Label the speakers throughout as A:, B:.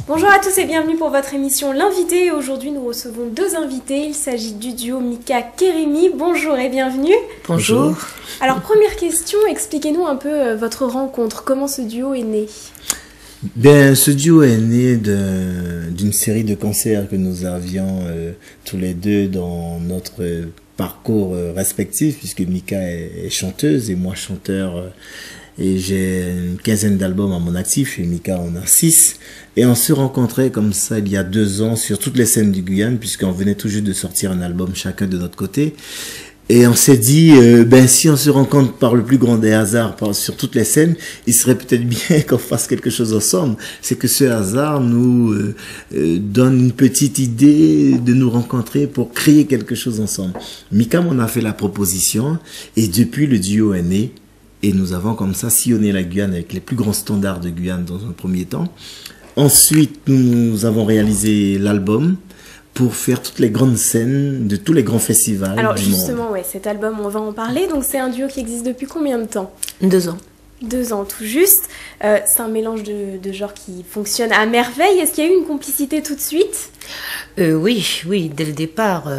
A: Bonjour à tous et bienvenue pour votre émission L'Invité. Aujourd'hui nous recevons deux invités. Il s'agit du duo Mika Kérémy. Bonjour et bienvenue.
B: Bonjour.
A: Alors première question, expliquez-nous un peu votre rencontre. Comment ce duo est né?
B: Ce duo est né d'une série de concerts que nous avions tous les deux dans notre parcours respectif, puisque Mika est chanteuse et moi chanteur. Et j'ai une quinzaine d'albums à mon actif, et Mika en a 6. Et on se rencontrait comme ça il y a 2 ans sur toutes les scènes du Guyane, puisqu'on venait tout juste de sortir un album chacun de notre côté. Et on s'est dit, si on se rencontre par le plus grand des hasards sur toutes les scènes, il serait peut-être bien qu'on fasse quelque chose ensemble. C'est que ce hasard nous donne une petite idée de nous rencontrer pour créer quelque chose ensemble. Mika m'en a fait la proposition, et depuis le duo est né. Et nous avons comme ça sillonné la Guyane avec les plus grands standards de Guyane dans un premier temps. Ensuite, nous avons réalisé l'album pour faire toutes les grandes scènes de tous les grands festivals
A: Alors
B: du
A: justement,
B: monde.
A: ouais, cet album, on va en parler. Donc c'est un duo qui existe depuis combien de temps?
C: 2 ans.
A: 2 ans tout juste. C'est un mélange de genres qui fonctionne à merveille. Est-ce qu'il y a eu une complicité tout de suite?
C: Oui, dès le départ.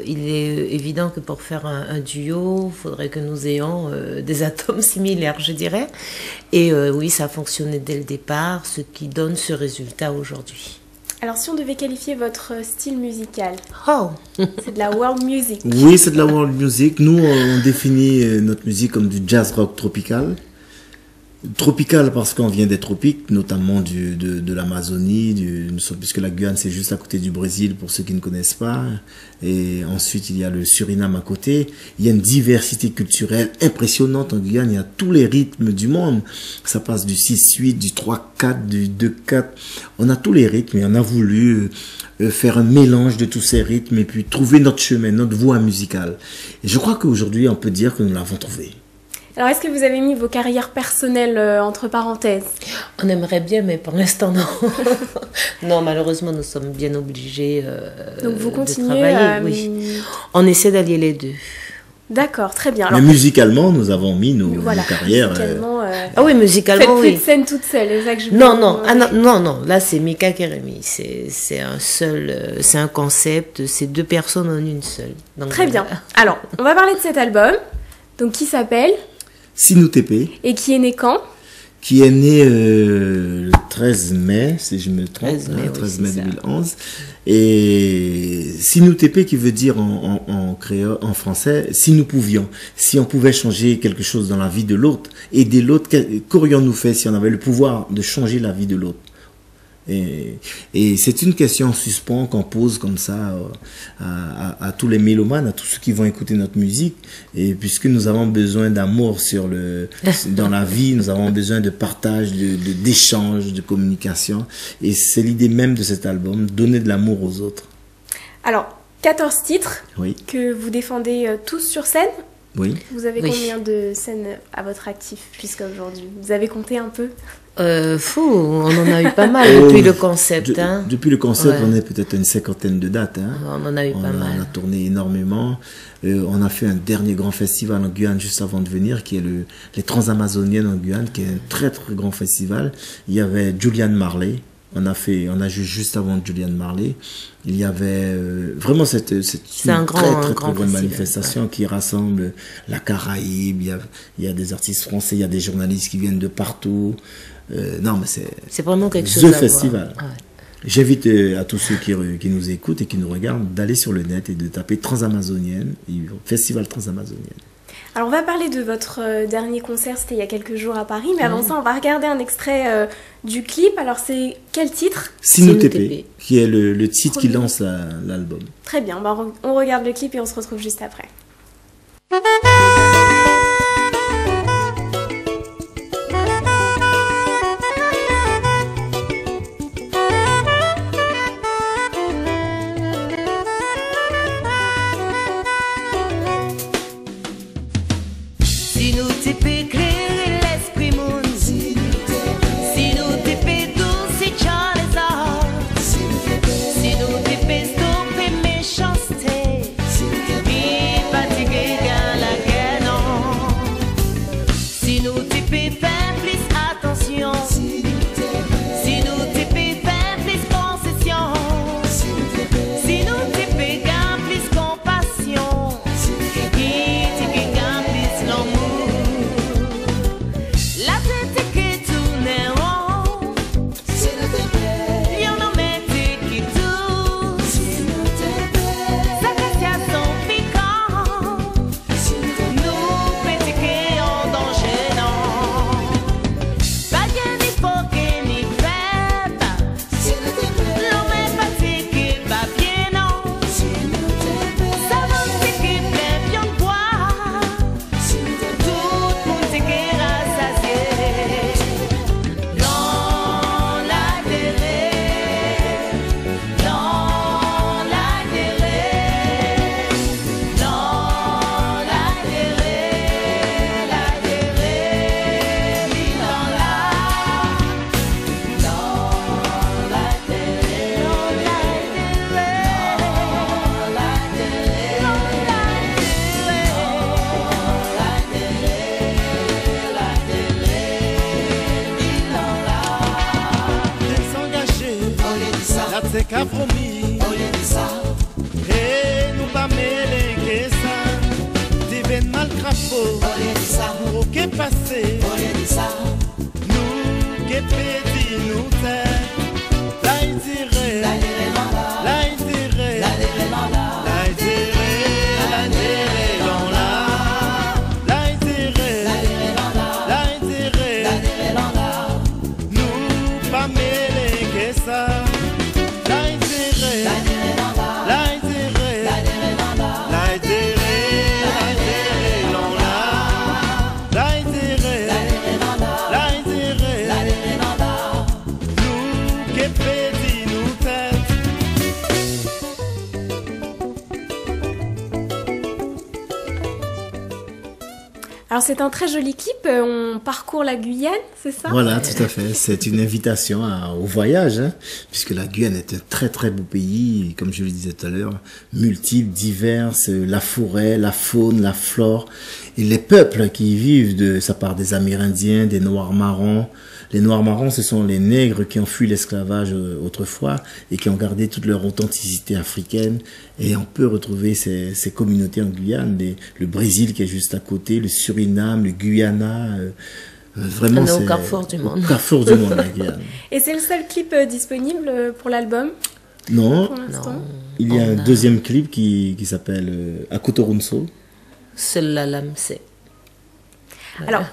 C: Il est évident que pour faire un duo, il faudrait que nous ayons des atomes similaires, je dirais. Et oui, ça a fonctionné dès le départ, ce qui donne ce résultat aujourd'hui.
A: Alors si on devait qualifier votre style musical,
C: Oh
A: c'est de la world music.
B: Oui, c'est de la world music. Nous, on définit notre musique comme du jazz rock tropical. Tropical parce qu'on vient des tropiques, notamment de l'Amazonie, puisque la Guyane c'est juste à côté du Brésil pour ceux qui ne connaissent pas. Et ensuite il y a le Suriname à côté. Il y a une diversité culturelle impressionnante en Guyane, il y a tous les rythmes du monde. Ça passe du 6-8, du 3-4, du 2-4. On a tous les rythmes et on a voulu faire un mélange de tous ces rythmes et puis trouver notre chemin, notre voie musicale. Et je crois qu'aujourd'hui on peut dire que nous l'avons trouvé.
A: Alors, est-ce que vous avez mis vos carrières personnelles entre parenthèses?
C: On aimerait bien, mais pour l'instant, non. Non, malheureusement, nous sommes bien obligés
A: Donc, vous
C: de
A: continuez
C: travailler. Oui. On essaie d'allier les deux.
A: D'accord, très bien. Alors,
B: mais musicalement, nous avons mis nos carrières.
A: musicalement,
C: Ah oui, musicalement,
A: faites
C: oui.
A: de scène toute seule, c'est ça que je
C: Non. Là, c'est Mika Kérémy. C'est un seul, c'est un concept, c'est 2 personnes en une seule. Donc,
A: Très bien. Alors, on va parler de cet album, donc qui s'appelle
B: Sinou TP,
A: et qui est né quand?
B: qui est né le 13 mai, si je me trompe,
C: 13 mai,
B: 2011. Et Sinou TP qui veut dire en créole, en français, si nous pouvions, si on pouvait changer quelque chose dans la vie de l'autre, aider l'autre, qu'aurions-nous fait si on avait le pouvoir de changer la vie de l'autre? Et c'est une question en suspens qu'on pose comme ça à tous les mélomanes, à tous ceux qui vont écouter notre musique. Et puisque nous avons besoin d'amour dans la vie, nous avons besoin de partage, d'échange, de communication. Et c'est l'idée même de cet album, donner de l'amour aux autres.
A: Alors, 14 titres
B: Oui.
A: que vous défendez tous sur scène.
B: Oui.
A: Vous avez
C: Oui.
A: combien de scènes à votre actif jusqu'à aujourd'hui? Vous avez compté un peu?
C: On en a eu pas mal depuis le concept.
B: Depuis le concept,
C: Ouais.
B: on est peut-être à une 50aine de dates.
C: On en a eu pas mal.
B: On a tourné énormément. On a fait un dernier grand festival en Guyane juste avant de venir, qui est les Transamazoniennes en Guyane, qui est un très très grand festival. Il y avait Julian Marley. On a joué juste avant Julian Marley. Il y avait vraiment c'est une très grande manifestation qui rassemble la Caraïbe. Il y a des artistes français, il y a des journalistes qui viennent de partout. Non, mais
C: C'est vraiment quelque chose
B: The
C: à voir.
B: Festival.
C: Ouais.
B: J'invite à tous ceux qui nous écoutent et qui nous regardent d'aller sur le net et de taper Transamazonienne, Festival Transamazonienne.
A: Alors on va parler de votre dernier concert, c'était il y a quelques jours à Paris, mais avant ça on va regarder un extrait du clip. Alors c'est quel titre?
B: Sinou
C: Sinou
B: TP,
C: TP,
B: qui est le titre qui lance l'album.
A: Très bien, bah, on regarde le clip et on se retrouve juste après.
D: Sinou TP éclairer l'esprit moun. Sinou TP douce Charizard. Sinou TP stopper méchanceté. Puis fatigué dans la guerre non.
E: c'est qu'à promis. Et nous pas mêler que ça. Divin mal crapaud. Nous qui passé. Nous qui pédit nous tête. Là il dirait. Là il dirait. Là il dirait. Là il dirait. Dans là. Là il dirait. Là il dirait. Nous pas mêler que ça. Là il dirait. Là il dirait. Là il dirait. Là il dirait. Dans là. Là il dirait. Là il dirait. Nous qui pédit nous tête.
A: Alors c'est un très joli clip, on parcourt la Guyane, c'est ça?
B: Voilà, tout à fait. C'est une invitation au voyage, hein, puisque la Guyane est un très très beau pays, comme je le disais tout à l'heure, multiple, divers, la forêt, la faune, la flore, et les peuples qui y vivent, ça part des Amérindiens, des Noirs marrons. Les Noirs marrons, ce sont les nègres qui ont fui l'esclavage autrefois et qui ont gardé toute leur authenticité africaine. Et on peut retrouver ces communautés en Guyane, le Brésil qui est juste à côté, le Suriname, le Guyana. Vraiment,
C: On est au
B: c'est
C: carrefour du monde.
B: Au carrefour du monde, la Guyane.
A: Et c'est le seul clip disponible pour l'album
B: Non,
A: pour l'instant?
C: Non,
B: il y a
C: on
B: un deuxième clip qui s'appelle Akutorunso.
C: seule la lame sait.
A: Alors,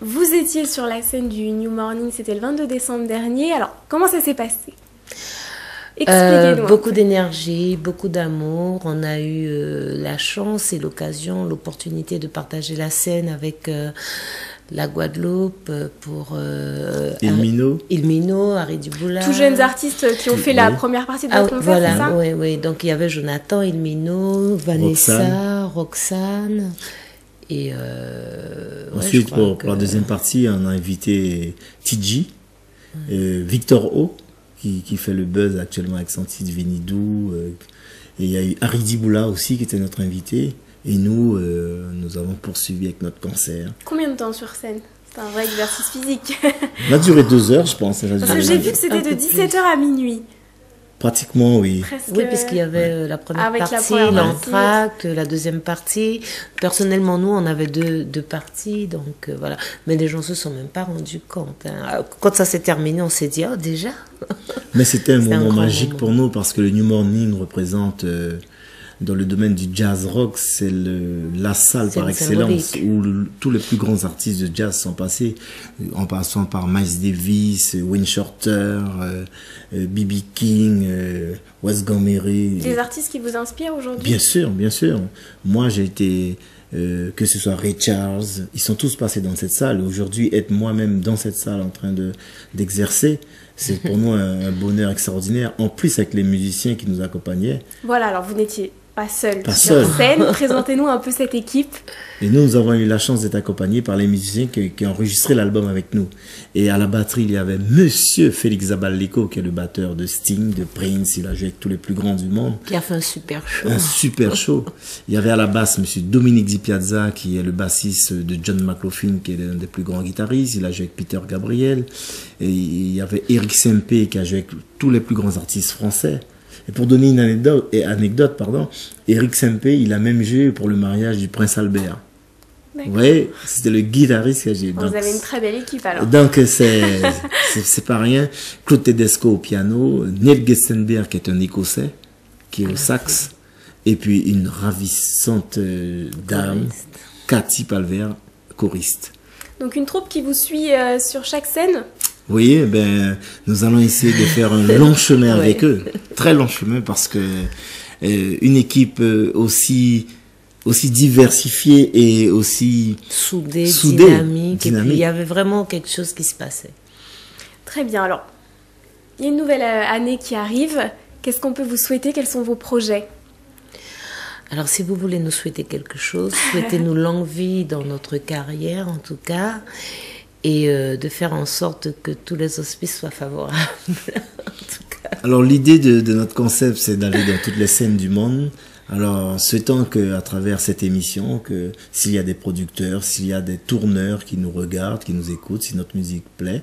A: vous étiez sur la scène du New Morning, c'était le 22 décembre dernier. Alors, comment ça s'est passé? Expliquez-nous.
C: Beaucoup d'énergie, beaucoup d'amour. On a eu la chance et l'occasion, l'opportunité de partager la scène avec la Guadeloupe pour Ilmino, Harry Duboula.
A: Tous jeunes artistes qui ont fait la première partie de votre concert,
C: voilà,
A: c'est ça?
C: oui. Donc il y avait Jonathan, Ilmino, Vanessa, Roxane. Et
B: Ensuite, pour la deuxième partie, on a invité TG, Victor O, qui fait le buzz actuellement avec son titre Vinidou. Et il y a eu Harry Diboula aussi qui était notre invité. Et nous, nous avons poursuivi avec notre concert.
A: Combien de temps sur scène? C'est un vrai exercice physique.
B: On a duré 2 heures, je pense.
A: Parce que j'ai vu que c'était de 17h à minuit.
B: Pratiquement, oui.
A: Presque...
C: Oui, puisqu'il y avait la première
A: Avec
C: partie,
A: la première
C: l'entracte, la deuxième partie. Personnellement, nous, on avait deux parties, donc voilà. Mais les gens se sont même pas rendus compte. Hein. Quand ça s'est terminé, on s'est dit, oh, déjà.
B: Mais c'était un moment
C: grand
B: magique
C: moment.
B: pour nous parce que le New Morning représente, dans le domaine du jazz rock, c'est la salle
C: C'est
B: par
C: le
B: excellence
C: symbolique.
B: où tous les plus grands artistes de jazz sont passés, en passant par Miles Davis, Wayne Shorter, B.B. King, Wes Gomery.
A: Des artistes qui vous inspirent aujourd'hui?
B: Bien sûr, bien sûr. Moi, j'ai été, que ce soit Ray Charles, ils sont tous passés dans cette salle. Aujourd'hui, être moi-même dans cette salle en train d'exercer, c'est pour nous un bonheur extraordinaire. En plus, avec les musiciens qui nous accompagnaient.
A: Voilà, alors vous n'étiez pas seul
B: Pas
A: sur
B: seul.
A: scène. Présentez-nous un peu cette équipe.
B: Et nous avons eu la chance d'être accompagnés par les musiciens qui ont enregistré l'album avec nous. Et à la batterie, il y avait Monsieur Félix Zaballico, qui est le batteur de Sting, de Prince. Il a joué avec tous les plus grands du monde.
C: Qui a fait un super show.
B: Un super show. Il y avait à la basse Monsieur Dominique Di Piazza, qui est le bassiste de John McLaughlin, qui est l'un des plus grands guitaristes. Il a joué avec Peter Gabriel. Et il y avait Eric Sempé, qui a joué avec tous les plus grands artistes français. Et pour donner une anecdote, Eric Sempé, il a même joué pour le mariage du prince Albert.
A: D'accord.
B: Oui, c'était le guitariste qui a joué.
A: Vous avez une très belle équipe alors.
B: Donc c'est pas rien. Claude Tedesco au piano, Neil Gestenberg qui est un Écossais, qui est au sax, et puis une ravissante dame,
C: Choriste.
B: Cathy Palver, choriste.
A: Donc une troupe qui vous suit sur chaque scène.
B: Oui, ben nous allons essayer de faire un long chemin avec eux, très long chemin parce que une équipe aussi diversifiée et aussi
C: Soudé,
B: soudée,
C: dynamique. Et puis il y avait vraiment quelque chose qui se passait.
A: Très bien, alors il y a une nouvelle année qui arrive. Qu'est-ce qu'on peut vous souhaiter? Quels sont vos projets?
C: Alors, si vous voulez nous souhaiter quelque chose, souhaitez-nous longue vie dans notre carrière, en tout cas, et de faire en sorte que tous les auspices soient favorables. En tout cas.
B: Alors l'idée de notre concept, c'est d'aller dans toutes les scènes du monde Alors, souhaitons qu'à travers cette émission, que s'il y a des producteurs, s'il y a des tourneurs qui nous regardent, qui nous écoutent, si notre musique plaît,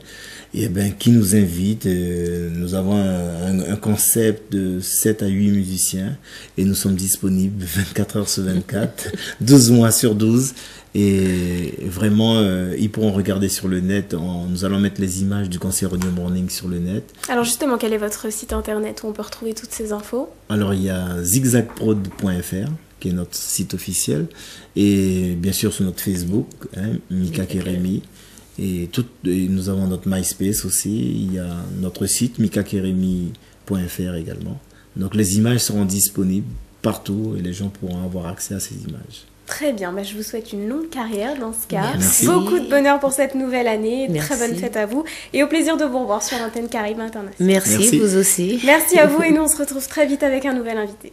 B: et ben, qui nous invitent. Nous avons un concept de 7 à 8 musiciens et nous sommes disponibles 24 heures sur 24, 12 mois sur 12. Et vraiment, ils pourront regarder sur le net. Nous allons mettre les images du concert au New Morning sur le net.
A: Alors justement, quel est votre site internet où on peut retrouver toutes ces infos?
B: Alors il y a zigzagprod.fr qui est notre site officiel, et bien sûr sur notre Facebook, hein, Mika Keremi, et nous avons notre MySpace aussi. Il y a notre site mikakeremi.fr également. Donc les images seront disponibles partout et les gens pourront avoir accès à ces images.
A: Très bien, je vous souhaite une longue carrière dans ce cas.
C: Merci.
A: Beaucoup de bonheur pour cette nouvelle année.
C: Merci.
A: Très bonne fête à vous. Et au plaisir de vous revoir sur l'antenne Caraïbes International.
C: Merci, vous aussi.
A: Merci à vous et nous on se retrouve très vite avec un nouvel invité.